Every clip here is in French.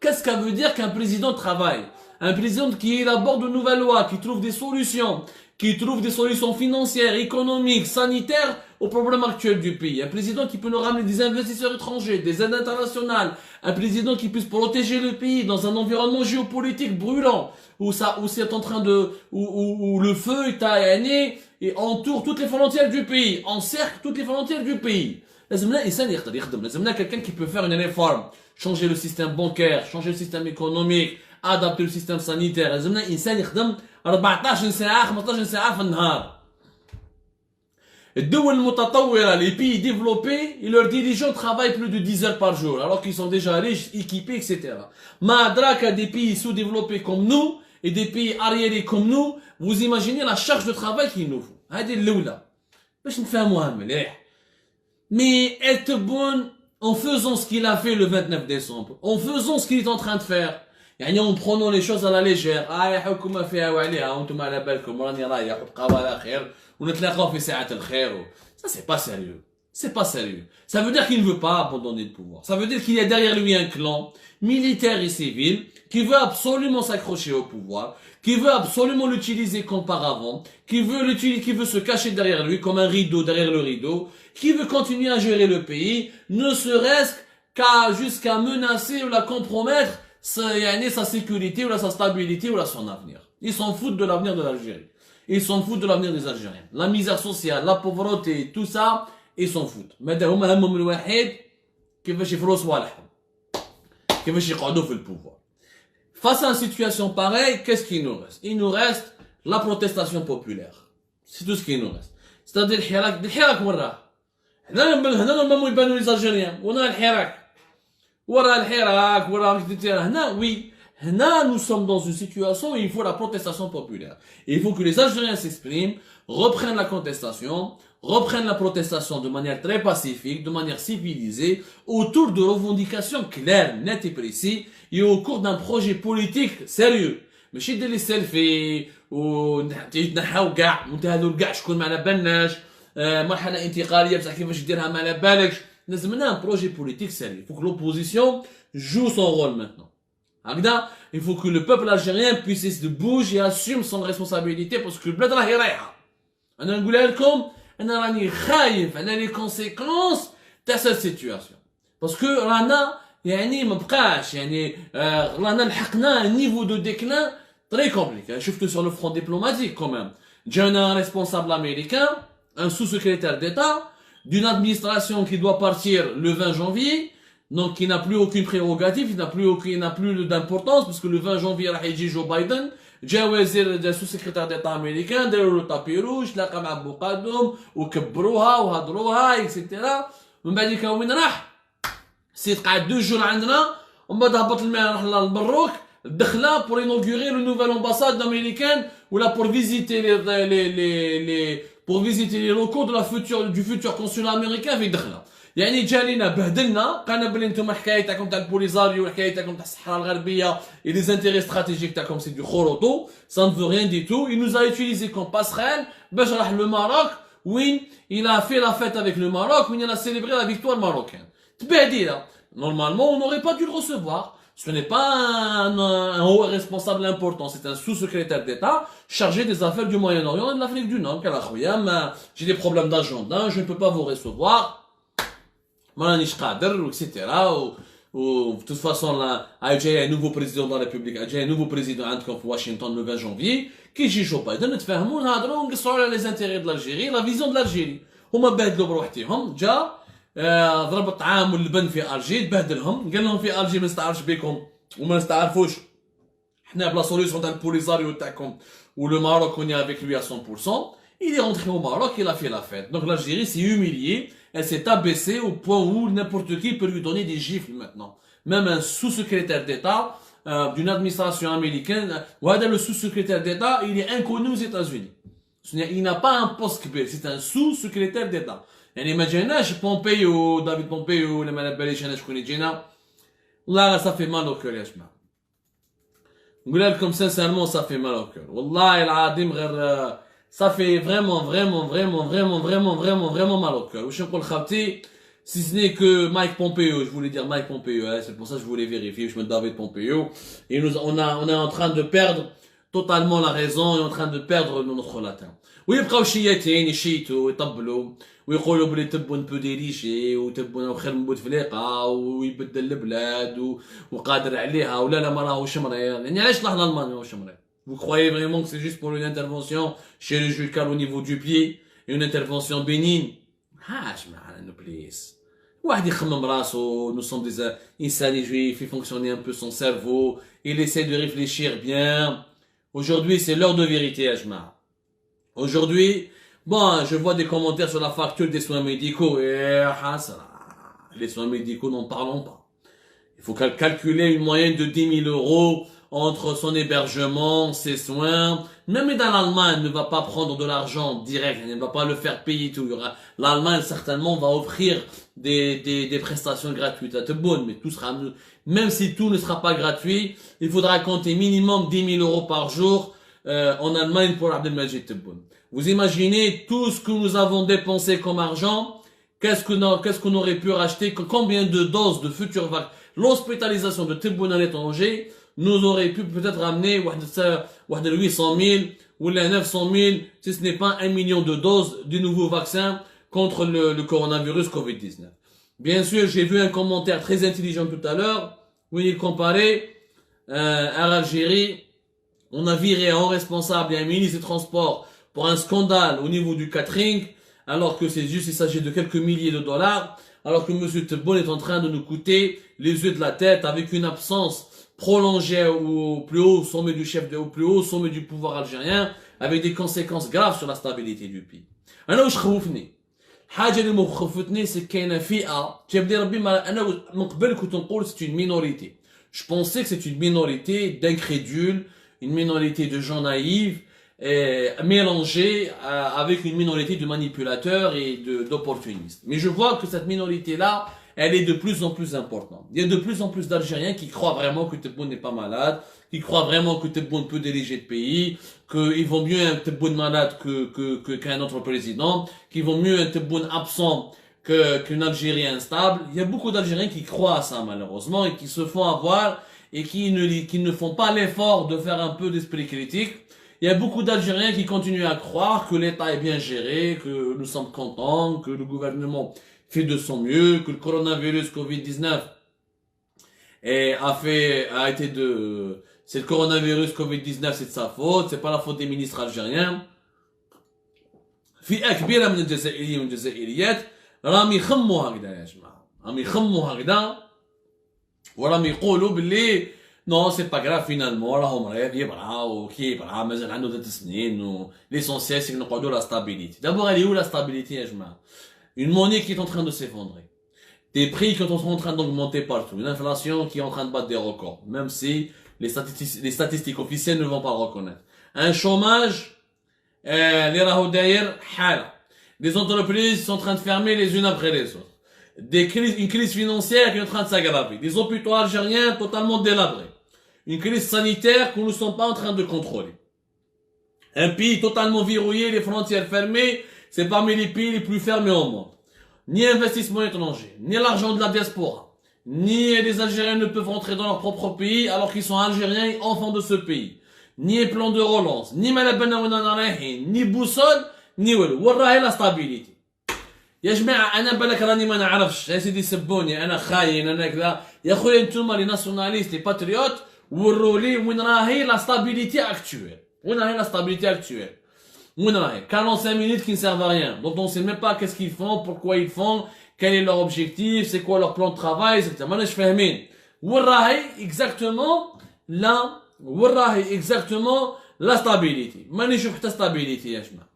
Qu'est-ce que ça veut dire qu'un président travaille? Un président qui élabore de nouvelles lois, qui trouve des solutions, financières, économiques, sanitaires aux problèmes actuels du pays. Un président qui peut nous ramener des investisseurs étrangers, des aides internationales. Un président qui puisse protéger le pays dans un environnement géopolitique brûlant, où c'est en train de, où le feu est à gagner et entoure toutes les frontières du pays, encercle toutes les frontières du pays. Là, quelqu'un qui peut faire une réforme, changer le système bancaire, changer le système économique, adapter le système sanitaire. لازمنا انسان يخدم 14 ساعه 15 ساعه في النهار. الدول المتطوره, les pays développés, leurs dirigeants travaillent plus de 10 heures par jour alors qu'ils sont déjà riches, équipés, etc. ما أدراك des pays sous-développés comme nous et des pays arriérés comme nous, vous imaginez la charge de travail qu'il nous faut. هذه الاولى باش نفهموها مليح. Mais être bon en faisant ce qu'il a fait le 29 décembre, en faisant ce qu'il est en train de faire, يعني en prenant les choses à la légère. يا حكومة فيها وعليها وانتم على بالكم راني رايح وبقاو على خير ونتلاقاو في ساعة الخير. Ça c'est pas sérieux. C'est pas sérieux. Ça veut dire qu'il ne veut pas abandonner le pouvoir. Ça veut dire qu'il y a derrière lui un clan militaire et civil qui veut absolument s'accrocher au pouvoir, qui veut absolument l'utiliser comme paravent, qui veut se cacher derrière lui comme un rideau derrière le rideau, qui veut continuer à gérer le pays, ne serait-ce jusqu'à menacer ou la compromettre sa sécurité ou sa stabilité ou son avenir. Ils s'en foutent de l'avenir de l'Algérie. Ils s'en foutent de l'avenir des Algériens. La misère sociale, la pauvreté, tout ça, ils s'en foutent. Mais هم همهم الوحيد كيفاش يفروا صوالحهم. كيفاش يقعدوا في pouvoir. Face à une situation pareille, qu'est-ce qu'il nous reste? Il nous reste la protestation populaire. C'est tout ce qu'il nous reste. C'est-à-dire الحراك وين راه؟ هنا normalement يبانوا les Algériens. وين الحراك؟ وراء الحراك وراء هنا oui. Là, nous sommes dans une situation où il faut la protestation populaire. Et il faut que les Algériens s'expriment, reprennent la contestation, reprennent la protestation de manière très pacifique, de manière civilisée, autour de revendications claires, nettes et précises, et au cours d'un projet politique sérieux. ماشي دير لي سيلفي ونتنحاو كاع ونتهادوا كاع شكون ما على بالناش مرحله انتقاليه بصح كيفاش ديرها ما على بالكش. لازمنا un projet politique sérieux. Il faut que l'opposition joue son rôle maintenant. Il faut que le peuple algérien puisse se bouger et assume son responsabilité parce que le bled راهي رايحه. انا نقولها لكم انا راني خايف على les conséquences de cette situation. Parce que رانا يعني ما بقاش يعني رانا لحقنا un niveau de déclin très compliqué. شفت sur le front diplomatique quand même. جانا un responsable américain, un sous-secrétaire d'État d'une administration qui doit partir le 20 janvier. Donc, qui n'a plus aucune prérogative, il n'a plus d'importance, parce que le 20 janvier, راح يجي Joe Biden, جا وزير sous-secrétaire d'État américain, داروا له طابي روج, تلاقى مع بوقادهم, وكبروها, وهضروها, etc. من بعد وين راح؟ سيت قعد 2 jours عندنا, ومن بعد هبط الماء راح للبروك, دخلا pour inaugurer le nouvel ambassade américaine, ou là pour visiter les locaux du futur consulat américain, في دخلا. يعني جالينا بهدلنا قالنا بلي نتوما حكايه تاعكم تاع البوليزاريو وحكايه تاعكم تاع الصحراء الغربيه et les intérêts stratégiques تاعكم c'est du خروطو, ça ne veut rien du tout. Il nous a utilisé comme passerelle باش راح le Maroc وين il a fait la fête avec le Maroc وين il a célébré la victoire marocaine. تبهديله. Normalement on n'aurait pas dû le recevoir. Ce n'est pas un haut responsable important, c'est un sous-secrétaire d'État chargé des affaires du Moyen-Orient et de l'Afrique du Nord. J'ai des problèmes d'agenda, je ne peux pas vous recevoir. مانيش قادر etc. de toute façon là جاي un nouveau président de la République, جاي un nouveau président عندكم في واشنطن le 20 janvier كيجي جو بايدن نتفاهموا نهضروا ونقصوا على les intérêts de l'Algérie, la vision de l'Algérie. هما بهدلوا بروحتهم, جا ضرب الطعام واللبن في الجي, تبهدلهم, قال لهم في الجي ما نستعرفش بكم وما نستعرفوش حنا بلا سوليسيون تاع البوليزاريو تاعكم ولو ماروك on est avec lui à 100%. Il est rentré au Maroc, il a fait la fête. Donc l'Algérie s'est humiliée, elle s'est abaissée au point où n'importe qui peut lui donner des gifles maintenant. Même un sous-secrétaire d'État d'une administration américaine, le sous-secrétaire d'État, il est inconnu aux États-Unis. Il n'a pas un poste كبير, c'est un sous-secrétaire d'État. يعني ما جيناش بومبيو, دافيد بومبيو ولا ما باليش انا شكون يجينا. والله ça fait mal au cœur يا جماعه. نقول لكم sincèrement ça fait mal au cœur. والله العظيم غير ça fait vraiment mal au cœur. واش نقول خالتي Si ce n'est que Mike Pompeo, je voulais dire Mike Pompeo, hein, c'est pour ça que je voulais vérifier, je me David Pompeo. Et on est en train de perdre totalement la raison, et en train de perdre notre latin. ويبقاو الشياتين يشيتوا ويطبلوا ويقولوا بلي تبون بو ديريجي وتبون خير من بوتفليقه ويبدل البلاد وقادر عليها ولا لا ما راهوش مريض يعني علاش لاحظنا المانيا واش مريض. Vous croyez vraiment que c'est juste pour une intervention chirurgicale au niveau du pied, une intervention bénigne? هاش معنا بليز. واحد يخمم راسو, nous sommes des إنسان juifs, il fonctionne un peu son cerveau, il essaie de réfléchir bien. Aujourd'hui, c'est l'heure de vérité, Ajma. Aujourd'hui, bon, je vois des commentaires sur la facture des soins médicaux et les soins médicaux, n'en parlons pas. Il faut calculer une moyenne de 10 000 euros entre son hébergement, ses soins. Même dans l'Allemagne, ne va pas prendre de l'argent direct, elle ne va pas le faire payer tout. L'Allemagne, certainement, va offrir des prestations gratuites. C'est bon, mais tout sera, même si tout ne sera pas gratuit, il faudra compter minimum 10 000 euros par jour en Allemagne pour Abdelmajid Tebboune. Vous imaginez tout ce que nous avons dépensé comme argent, qu'est-ce qu'on aurait pu racheter, combien de doses de futures vaccins, l'hospitalisation de Tebboune à l'étranger, nous aurait pu peut-être ramener 800 000 ou 900 000, si ce n'est pas 1 million de doses de nouveaux vaccins contre le coronavirus Covid-19. Bien sûr, j'ai vu un commentaire très intelligent tout à l'heure, où il comparait à l'Algérie. On a viré un responsable et un ministre des Transports pour un scandale au niveau du catering, alors que c'est juste, il s'agit de quelques milliers de dollars, alors que M. Tebboune est en train de nous coûter les yeux de la tête avec une absence prolongée au plus haut sommet du au plus haut sommet du pouvoir algérien, avec des conséquences graves sur la stabilité du pays. أنا وش خوفني؟ حاجة اللي مخوفتني c'est كاينة فئة تبدي ربي ما أنا من قبل كنت نقول c'est une minorité. Je pensais que c'est une minorité d'incrédules, une minorité de gens naïfs, mélangée avec une minorité de manipulateurs et d'opportunistes. Mais je vois que cette minorité-là, elle est de plus en plus importante. Il y a de plus en plus d'Algériens qui croient vraiment que Tebboune n'est pas malade, qui croient vraiment que Tebboune peut diriger le pays, qu'il vaut mieux un Tebboune malade qu'un autre président, qu'il vaut mieux un Tebboune absent qu'une Algérie instable. Il y a beaucoup d'Algériens qui croient à ça, malheureusement, et qui se font avoir, et qui ne font pas l'effort de faire un peu d'esprit critique. Il y a beaucoup d'Algériens qui continuent à croire que l'État est bien géré, que nous sommes contents, que le gouvernement fait de son mieux, que le coronavirus Covid-19 c'est le coronavirus Covid-19, c'est de sa faute, c'est pas la faute des ministres algériens. فئة كبيرة من الجزائريين والجزائريات راهم يخموا هكذا يا جماعة، راهم يخموا هكذا وراهم يقولوا باللي non c'est pas grave finalement راهو مريض يبرع وكيبرع مازال عنده 3 سنين و l'essentiel c'est que نقعدوا la stabilité. D'abord elle est où la stabilité يا جماعة؟ Une monnaie qui est en train de s'effondrer, des prix qui sont en train d'augmenter partout, une inflation qui est en train de battre des records, même si les statistiques officielles ne vont pas reconnaître. Un chômage, des entreprises sont en train de fermer les unes après les autres. Une crise financière qui est en train de s'aggraver. Des hôpitaux algériens totalement délabrés. Une crise sanitaire que nous ne sommes pas en train de contrôler. Un pays totalement verrouillé, les frontières fermées, c'est parmi les pays les plus fermés au monde. Ni investissement étranger, ni l'argent de la diaspora, ni les Algériens ne peuvent rentrer dans leur propre pays alors qu'ils sont Algériens et enfants de ce pays. Ni plan de relance, ni ni boussole, ni وراهي la stabilité. يا جماعة أنا بالك راني ما نعرفش يا سيدي سبوني أنا خاين أنا كذا يا خويا انتوما لي ناسيوناليست لي باتريوت ورولي وين راهي la stabilité actuelle. وين راهي la stabilité actuelle. 45 minutes qui ne servent à rien, dont on ne sait même pas qu'est-ce qu'ils font, pourquoi ils font, quel est leur objectif, c'est quoi leur plan de travail, etc. Moi, je fais exactement la stabilité. Moi, je fais stabilité, يا جماعة.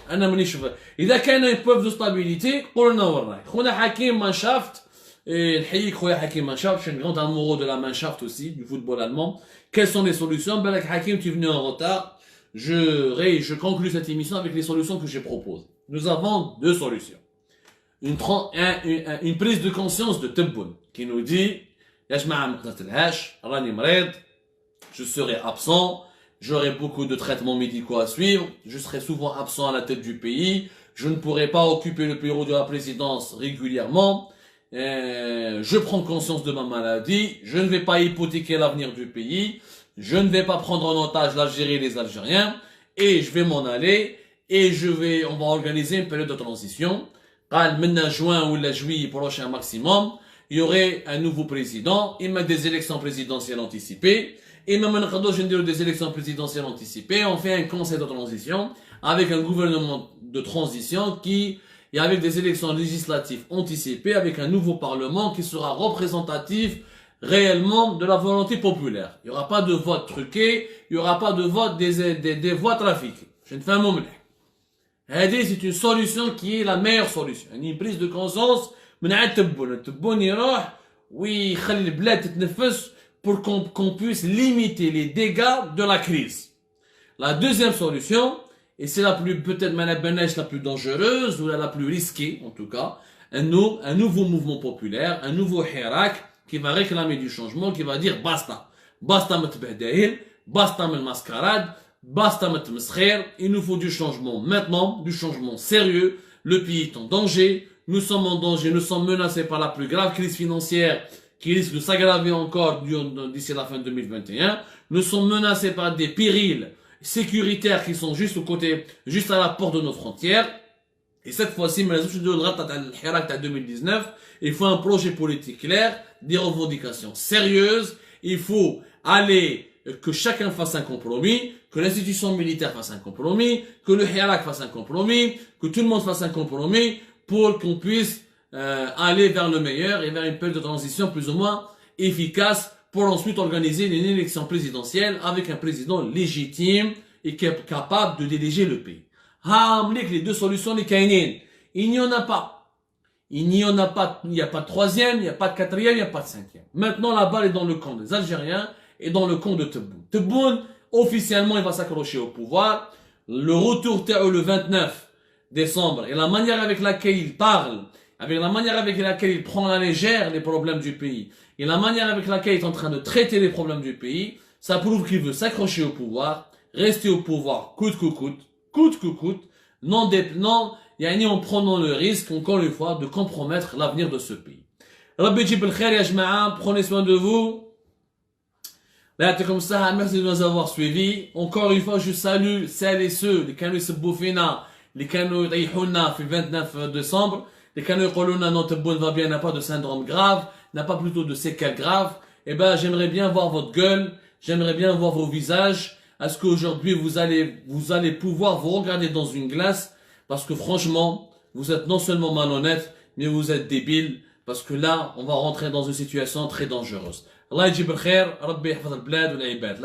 أنا ماني شوف. إذا كان une preuve de stabilité, قولنا وراهي. خونا حكيم مانشافت, نحييك خويا حكيم مانشافت, je suis un grand amoureux de la Mannschaft aussi, du football allemand. Quelles sont les solutions? Ben, Hakim, tu es venu en retard. Je conclue cette émission avec les solutions que je propose. Nous avons 2 solutions. Une prise de conscience de Tebboune qui nous dit يا جماعة ما قدرتلهاش راني مريض, je serai absent, j'aurai beaucoup de traitements médicaux à suivre, je serai souvent absent à la tête du pays, je ne pourrai pas occuper le bureau de la présidence régulièrement. Je prends conscience de ma maladie, je ne vais pas hypothéquer l'avenir du pays, je ne vais pas prendre en otage l'Algérie et les Algériens, et je vais m'en aller, et on va organiser une période de transition. Maintenant, juin ou juillet prochain maximum, il y aurait un nouveau président, il met des élections présidentielles anticipées, et même des élections présidentielles anticipées, on fait un conseil de transition avec un gouvernement de transition et avec des élections législatives anticipées, avec un nouveau parlement qui sera représentatif réellement de la volonté populaire. Il n'y aura pas de vote truqué, il n'y aura pas de vote des voix trafiquées. Je ne fais un moment. C'est une solution qui est la meilleure solution. Une prise de conscience, pour qu'on puisse limiter les dégâts de la crise. La deuxième solution, et c'est peut-être la plus dangereuse, ou la plus risquée, en tout cas, un nouveau mouvement populaire, un nouveau hirak, qui va réclamer du changement, qui va dire basta. Basta m'tbehdaïl, basta mascarade, basta m'tmeskhir, il nous faut du changement maintenant, du changement sérieux, le pays est en danger, nous sommes en danger, nous sommes menacés par la plus grave crise financière qui risque de s'aggraver encore d'ici la fin 2021. Nous sommes menacés par des périls sécuritaires qui sont juste à la porte de nos frontières. Et cette fois-ci, de 2019, il faut un projet politique clair, des revendications sérieuses. Il faut que chacun fasse un compromis, que l'institution militaire fasse un compromis, que le hirak fasse un compromis, que tout le monde fasse un compromis pour qu'on puisse aller vers le meilleur et vers une période de transition plus ou moins efficace pour ensuite organiser une élection présidentielle avec un président légitime et capable de diriger le pays. Les deux solutions, les kainines. Il n'y en a pas. Il n'y a pas de troisième, il n'y a pas de quatrième, il n'y a pas de cinquième. Maintenant, la balle est dans le camp des Algériens et dans le camp de Tebboune. Tebboune, officiellement, il va s'accrocher au pouvoir. Le retour le 29 décembre et la manière avec laquelle il parle, avec la manière avec laquelle il prend à la légère les problèmes du pays, et la manière avec laquelle il est en train de traiter les problèmes du pays, ça prouve qu'il veut s'accrocher au pouvoir, rester au pouvoir coûte que coûte, en prenant le risque, encore une fois, de compromettre l'avenir de ce pays. Rabbi Jib al-Khair ya jama'a, prenez soin de vous. Merci de nous avoir suivis. Encore une fois, je salue celles et ceux, les canaux Sebboufina, les canaux Taïhouna, le 29 décembre, les canaux Koluna, notre bonne va bien, n'a pas de syndrome grave, n'a pas plutôt de séquelles graves. Eh ben, j'aimerais bien voir votre gueule, j'aimerais bien voir vos visages. Est-ce qu'aujourd'hui vous allez pouvoir vous regarder dans une glace? Parce que franchement, vous êtes non seulement malhonnête, mais vous êtes débile. Parce que là, on va rentrer dans une situation très dangereuse. Allah yajib al-khair, Rabbi yahfaz al-blad wa al-ibad.